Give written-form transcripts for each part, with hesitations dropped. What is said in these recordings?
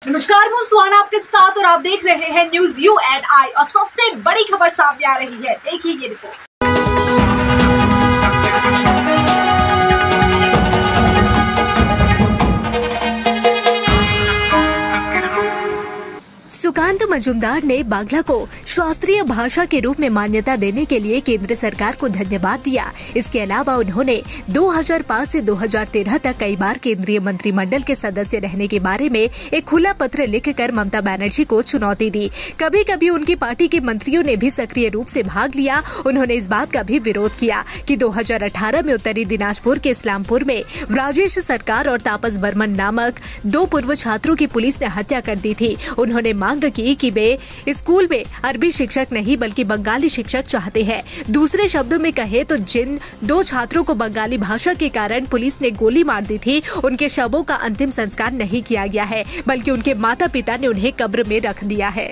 नमस्कार, मैं सुहाना आपके साथ और आप देख रहे हैं न्यूज UNI और सबसे बड़ी खबर सामने आ रही है। देखिए ये रिपोर्ट। सुकांत मजुमदार ने बांग्ला को शास्त्रीय भाषा के रूप में मान्यता देने के लिए केंद्र सरकार को धन्यवाद दिया। इसके अलावा उन्होंने 2005 से 2013 तक कई बार केंद्रीय मंत्रिमंडल के सदस्य रहने के बारे में एक खुला पत्र लिखकर ममता बनर्जी को चुनौती दी। कभी कभी उनकी पार्टी के मंत्रियों ने भी सक्रिय रूप से भाग लिया। उन्होंने इस बात का भी विरोध किया कि 2018 में उत्तरी दिनाजपुर के इस्लामपुर में राजेश सरकार और तापस बर्मन नामक 2 पूर्व छात्रों की पुलिस ने हत्या कर दी थी। उन्होंने मांग की कि वे स्कूल में अरबी शिक्षक नहीं बल्कि बंगाली शिक्षक चाहते हैं। दूसरे शब्दों में कहे तो जिन 2 छात्रों को बंगाली भाषा के कारण पुलिस ने गोली मार दी थी, उनके शवों का अंतिम संस्कार नहीं किया गया है, बल्कि उनके माता पिता ने उन्हें कब्र में रख दिया है।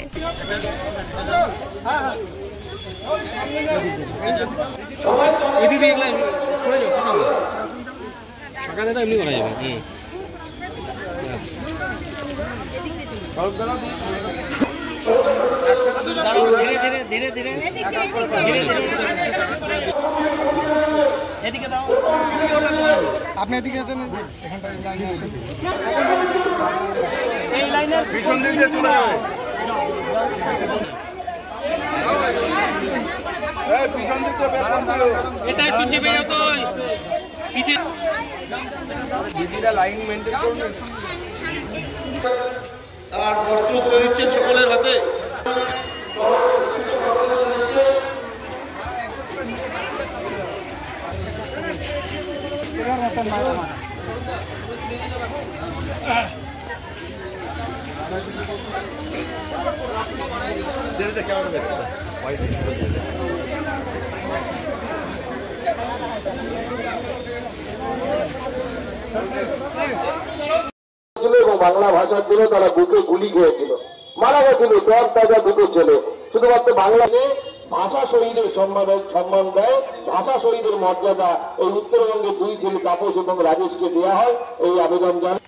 আপনি এদিকে এই লাইনের পিছন দিক দিয়ে চলে যাবে। এই পিছন দিক দিয়ে বের করো। এটা পিছে বেরো তো পিছে দিদিরা লাইন মেইনটেইন করুন। আর বস্ত্র তুলে দিচ্ছেন সকলের হাতে। বাংলা ভাষার জন্য তারা বুকে গুলি খেয়েছিল, মারা গেছিল সব তাজা 2 ছেলে। শুধুমাত্র বাংলাতে ভাষা শহীদের সম্মান দেয়, ভাষা শহীদের মর্যাদা এই উত্তরবঙ্গের 2 ছেলে তাপস এবং রাজেশকে দেওয়া হয়। এই আবেদন জানায়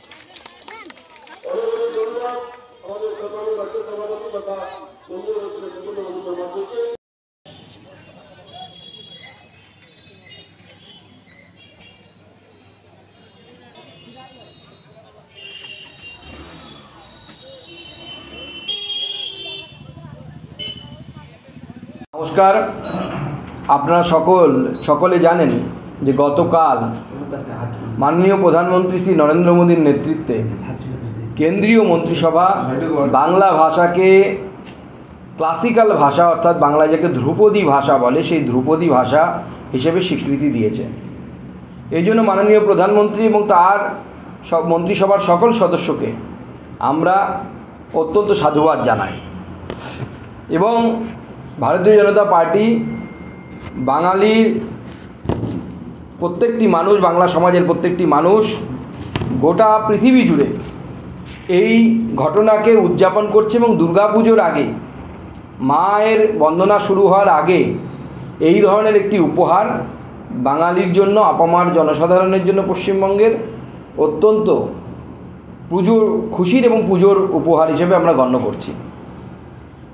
নমস্কার। আপনারা সকলে জানেন যে গতকাল মাননীয় প্রধানমন্ত্রী শ্রী নরেন্দ্র মোদীর নেতৃত্বে কেন্দ্রীয় মন্ত্রিসভা বাংলা ভাষাকে ক্লাসিক্যাল ভাষা অর্থাৎ বাংলা যাকে ধ্রুপদী ভাষা বলে সেই ধ্রুপদী ভাষা হিসেবে স্বীকৃতি দিয়েছে। এই জন্য মাননীয় প্রধানমন্ত্রী এবং তার সব মন্ত্রিসভার সকল সদস্যকে আমরা অত্যন্ত সাধুবাদ জানাই। এবং ভারতীয় জনতা পার্টি বাঙালির প্রত্যেকটি মানুষ, বাংলা সমাজের প্রত্যেকটি মানুষ গোটা পৃথিবী জুড়ে এই ঘটনাকে উদযাপন করছে এবং দুর্গাপুজোর আগে, মায়ের বন্দনা শুরু হওয়ার আগে এই ধরনের একটি উপহার বাঙালির জন্য, আপামার জনসাধারণের জন্য পশ্চিমবঙ্গের অত্যন্ত পুজোর খুশির এবং পুজোর উপহার হিসেবে আমরা গণ্য করছি।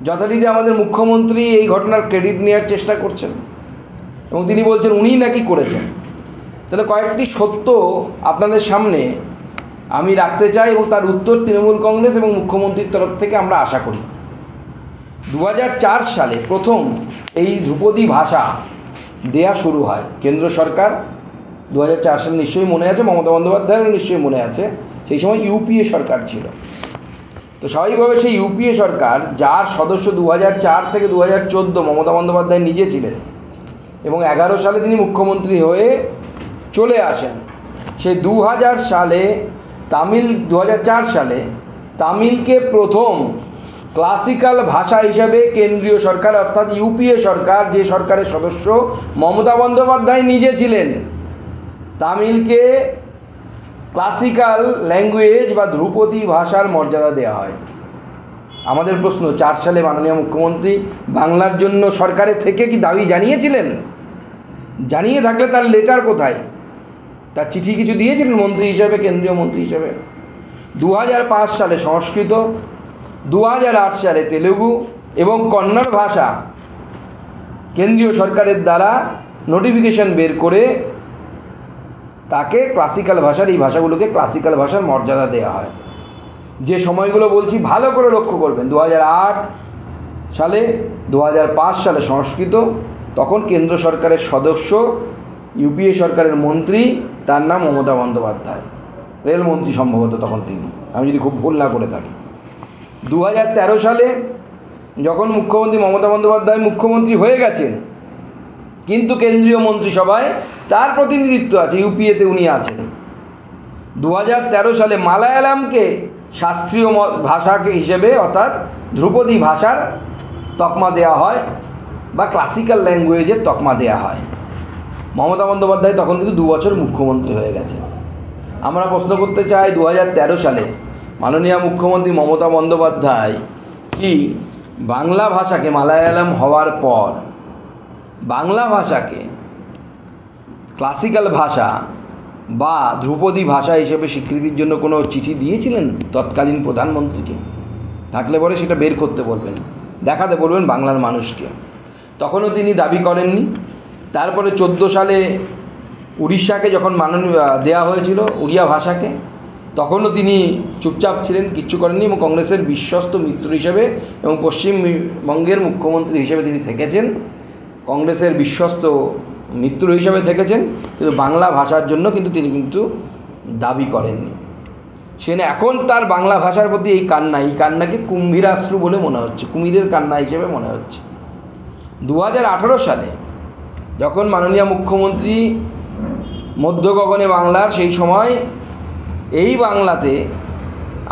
যথারীতি আমাদের মুখ্যমন্ত্রী এই ঘটনার ক্রেডিট নেওয়ার চেষ্টা করছেন এবং তিনি বলছেন উনিই নাকি করেছেন। তাহলে কয়েকটি সত্য আপনাদের সামনে আমি রাখতে চাই এবং তার উত্তর তৃণমূল কংগ্রেস এবং মুখ্যমন্ত্রীর তরফ থেকে আমরা আশা করি। 2004 সালে প্রথম এই ধ্রুপদী ভাষা দেয়া শুরু হয়। কেন্দ্র সরকার 2004 সালে নিশ্চয়ই মনে আছে, মমতা বন্দ্যোপাধ্যায়েরও নিশ্চয়ই মনে আছে, সেই সময় ইউপিএ সরকার ছিল। তো স্বাভাবিকভাবে সেই ইউপিএ সরকার, যার সদস্য 2004 থেকে 2014 মমতা বন্দ্যোপাধ্যায় নিজে ছিলেন এবং 11 সালে তিনি মুখ্যমন্ত্রী হয়ে চলে আসেন, সেই 2004 সালে তামিলকে প্রথম ক্লাসিক্যাল ভাষা হিসাবে কেন্দ্রীয় সরকার অর্থাৎ ইউপিএ সরকার, যে সরকারের সদস্য মমতা বন্দ্যোপাধ্যায় নিজে ছিলেন, তামিলকে ক্লাসিক্যাল ল্যাঙ্গুয়েজ বা ধ্রুপদী ভাষার মর্যাদা দেওয়া হয়। আমাদের প্রশ্ন, 4 সালে মাননীয় মুখ্যমন্ত্রী বাংলার জন্য সরকারের থেকে কি দাবি জানিয়েছিলেন? জানিয়ে থাকলে তার লেটার কোথায়? তার চিঠি কিছু দিয়েছিলেন মন্ত্রী হিসাবে, কেন্দ্রীয় মন্ত্রী হিসাবে? 2005 সালে সংস্কৃত, 2008 সালে তেলুগু এবং কন্নড় ভাষা কেন্দ্রীয় সরকারের দ্বারা নোটিফিকেশন বের করে তাকে ক্লাসিক্যাল ভাষার, এই ভাষাগুলোকে ক্লাসিক্যাল ভাষার মর্যাদা দেওয়া হয়। যে সময়গুলো বলছি ভালো করে লক্ষ্য করবেন, 2008 সালে, 2005 সালে সংস্কৃত, তখন কেন্দ্র সরকারের সদস্য, ইউপিএ সরকারের মন্ত্রী, তার নাম মমতা বন্দ্যোপাধ্যায়, রেলমন্ত্রী সম্ভবত তখন তিনি, আমি যদি খুব ভুল না করে থাকি। 2013 সালে যখন মুখ্যমন্ত্রী মমতা বন্দ্যোপাধ্যায় মুখ্যমন্ত্রী হয়ে গেছেন, কিন্তু কেন্দ্রীয় মন্ত্রিসভায় তার প্রতিনিধিত্ব আছে, ইউপিএতে উনি আছেন। 2013 সালে মালায়ালামকে শাস্ত্রীয় ভাষাকে হিসেবে অর্থাৎ ধ্রুপদী ভাষার তকমা দেওয়া হয় বা ক্লাসিক্যাল ল্যাঙ্গুয়েজের তকমা দেওয়া হয়। মমতা বন্দ্যোপাধ্যায় তখন কিন্তু 2 বছর মুখ্যমন্ত্রী হয়ে গেছে। আমরা প্রশ্ন করতে চাই, 2013 সালে মাননীয় মুখ্যমন্ত্রী মমতা বন্দ্যোপাধ্যায় কি বাংলা ভাষাকে, মালায়ালাম হওয়ার পর বাংলা ভাষাকে ক্লাসিক্যাল ভাষা বা ধ্রুপদী ভাষা হিসেবে স্বীকৃতির জন্য কোনো চিঠি দিয়েছিলেন তৎকালীন প্রধানমন্ত্রীকে? থাকলে পরে সেটা বের করতে বলবেন, দেখাতে বলবেন বাংলার মানুষকে। তখনও তিনি দাবি করেননি। তারপরে 14 সালে উড়িষ্যাকে যখন দেওয়া হয়েছিল উড়িয়া ভাষাকে, তখনও তিনি চুপচাপ ছিলেন, কিচ্ছু করেননি এবং কংগ্রেসের বিশ্বস্ত মিত্র হিসেবে এবং পশ্চিমবঙ্গের মুখ্যমন্ত্রী হিসেবে তিনি থেকেছেন, কংগ্রেসের বিশ্বস্ত মিত্র হিসেবে থেকেছেন, কিন্তু বাংলা ভাষার জন্য কিন্তু তিনি দাবি করেননি। সেখানে এখন তার বাংলা ভাষার প্রতি এই কান্নাকে কুম্ভীরাশ্রু বলে মনে হচ্ছে, কুমিরের কান্না হিসেবে মনে হচ্ছে। 2018 সালে যখন মাননীয় মুখ্যমন্ত্রী মধ্য গগনে বাংলার, সেই সময় এই বাংলাতে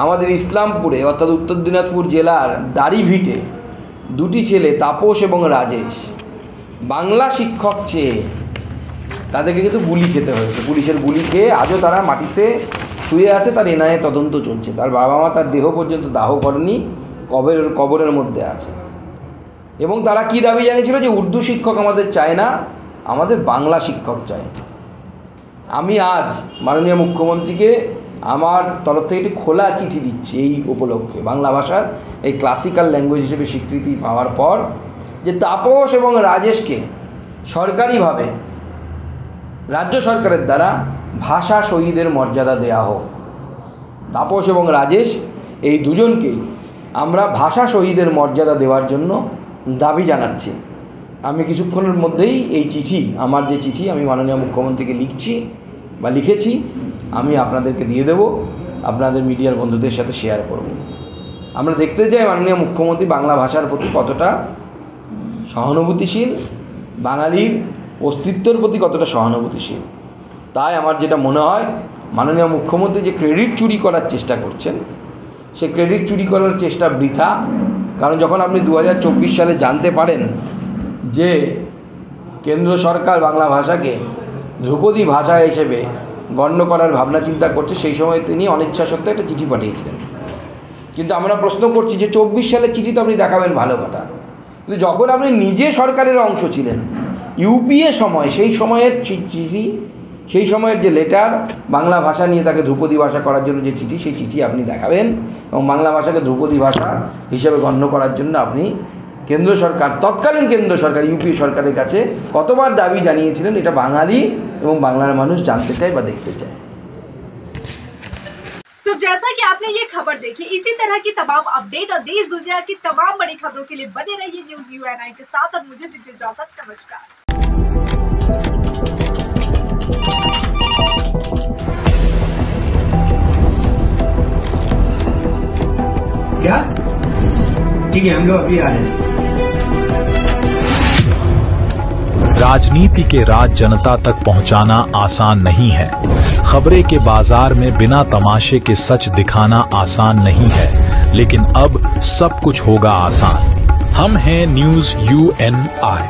আমাদের ইসলামপুরে অর্থাৎ উত্তর দিনাজপুর জেলার দাড়িভিটে 2টি ছেলে তাপস এবং রাজেশ বাংলা শিক্ষক চেয়ে তাদেরকে কিন্তু গুলি খেতে হয়েছে। পুলিশের গুলি খেয়ে আজও তারা মাটিতে শুয়ে আছে, তার এনআইএ তদন্ত চলছে। তার বাবা মা তার দেহ পর্যন্ত দাহ করেনি, কবরের মধ্যে আছে। এবং তারা কি দাবি জানিয়েছিল যে উর্দু শিক্ষক আমাদের চায় না, আমাদের বাংলা শিক্ষক চায়। আমি আজ মাননীয় মুখ্যমন্ত্রীকে আমার তরফ থেকে একটি খোলা চিঠি দিচ্ছি এই উপলক্ষে, বাংলা ভাষার এই ক্লাসিক্যাল ল্যাঙ্গুয়েজ হিসেবে স্বীকৃতি পাওয়ার পর, যে তাপস এবং রাজেশকে সরকারিভাবে রাজ্য সরকারের দ্বারা ভাষা শহীদের মর্যাদা দেওয়া হোক। তাপস এবং রাজেশ এই দুজনকেই আমরা ভাষা শহীদের মর্যাদা দেওয়ার জন্য দাবি জানাচ্ছি। আমি কিছুক্ষণের মধ্যেই এই চিঠি, আমার যে চিঠি আমি মাননীয় মুখ্যমন্ত্রীকে লিখেছি, আমি আপনাদেরকে দিয়ে দেব, আপনাদের মিডিয়ার বন্ধুদের সাথে শেয়ার করব। আমরা দেখতে চাই মাননীয় মুখ্যমন্ত্রী বাংলা ভাষার প্রতি কতটা সহানুভূতিশীল, বাঙালির অস্তিত্বের প্রতি কতটা সহানুভূতিশীল। তাই আমার যেটা মনে হয়, মাননীয় মুখ্যমন্ত্রী যে ক্রেডিট চুরি করার চেষ্টা করছেন, সে ক্রেডিট চুরি করার চেষ্টা বৃথা। কারণ যখন আপনি 2024 সালে জানতে পারেন যে কেন্দ্র সরকার বাংলা ভাষাকে ধ্রুপদী ভাষা হিসেবে গণ্য করার ভাবনা চিন্তা করছে, সেই সময় তিনি অনিচ্ছা সত্ত্বেও একটা চিঠি পাঠিয়েছিলেন। কিন্তু আমরা প্রশ্ন করছি যে 24 সালের চিঠি তো আপনি দেখাবেন, ভালো কথা, কিন্তু যখন আপনি নিজে সরকারের অংশ ছিলেন, ইউপিএ সময়, সেই সময়ের চিঠি, সেই সময়ের যে লেটার, বাংলা ভাষা নিয়ে তাকে ধ্রুপদী ভাষা করার জন্য যে চিঠি, সেই চিঠি আপনি দেখাবেন এবং বাংলা ভাষাকে ধ্রুপদী ভাষা হিসেবে গণ্য করার জন্য আপনি কেন্দ্র সরকার, তৎকালীন কেন্দ্র সরকার ইউপিএ সরকারের কাছে কতবার দাবি জানিয়েছিলেন, এটা বাঙালি এবং বাংলার মানুষ জানতে চায় বা দেখতে চায়। तो जैसा कि आपने ये खबर देखी, इसी तरह की तमाम अपडेट और देश दुनिया की तमाम बड़ी खबरों के लिए बने रहिए न्यूज़ UNI के साथ। और मुझे दीजिए इजाजत, नमस्कार। क्या ठीक है, हम लोग अभी आ रहे हैं। राजनीति के राज जनता तक पहुंचाना आसान नहीं है। खबरें के बाजार में बिना तमाशे के सच दिखाना आसान नहीं है, लेकिन अब सब कुछ होगा आसान। हम हैं न्यूज़ UNI।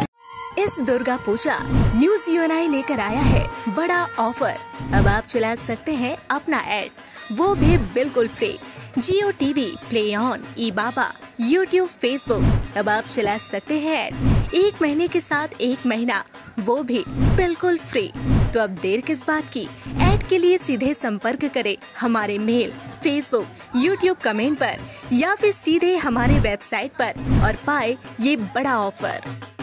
इस दुर्गा पूजा न्यूज़ UNI लेकर आया है बड़ा ऑफर। अब आप चला सकते हैं अपना ऐड, वो भी बिल्कुल free. Jio TV, play on, ई-बाबा, यूट्यूब, फेसबुक, अब आप चला सकते हैं ऐड 1 महीने के साथ 1 महीना, वो भी बिल्कुल फ्री। तो अब देर किस बात की, ऐड के लिए सीधे संपर्क करें हमारे मेल फेसबुक, यूट्यूब कमेंट पर या फिर सीधे हमारे वेबसाइट पर और पाए ये बड़ा ऑफर।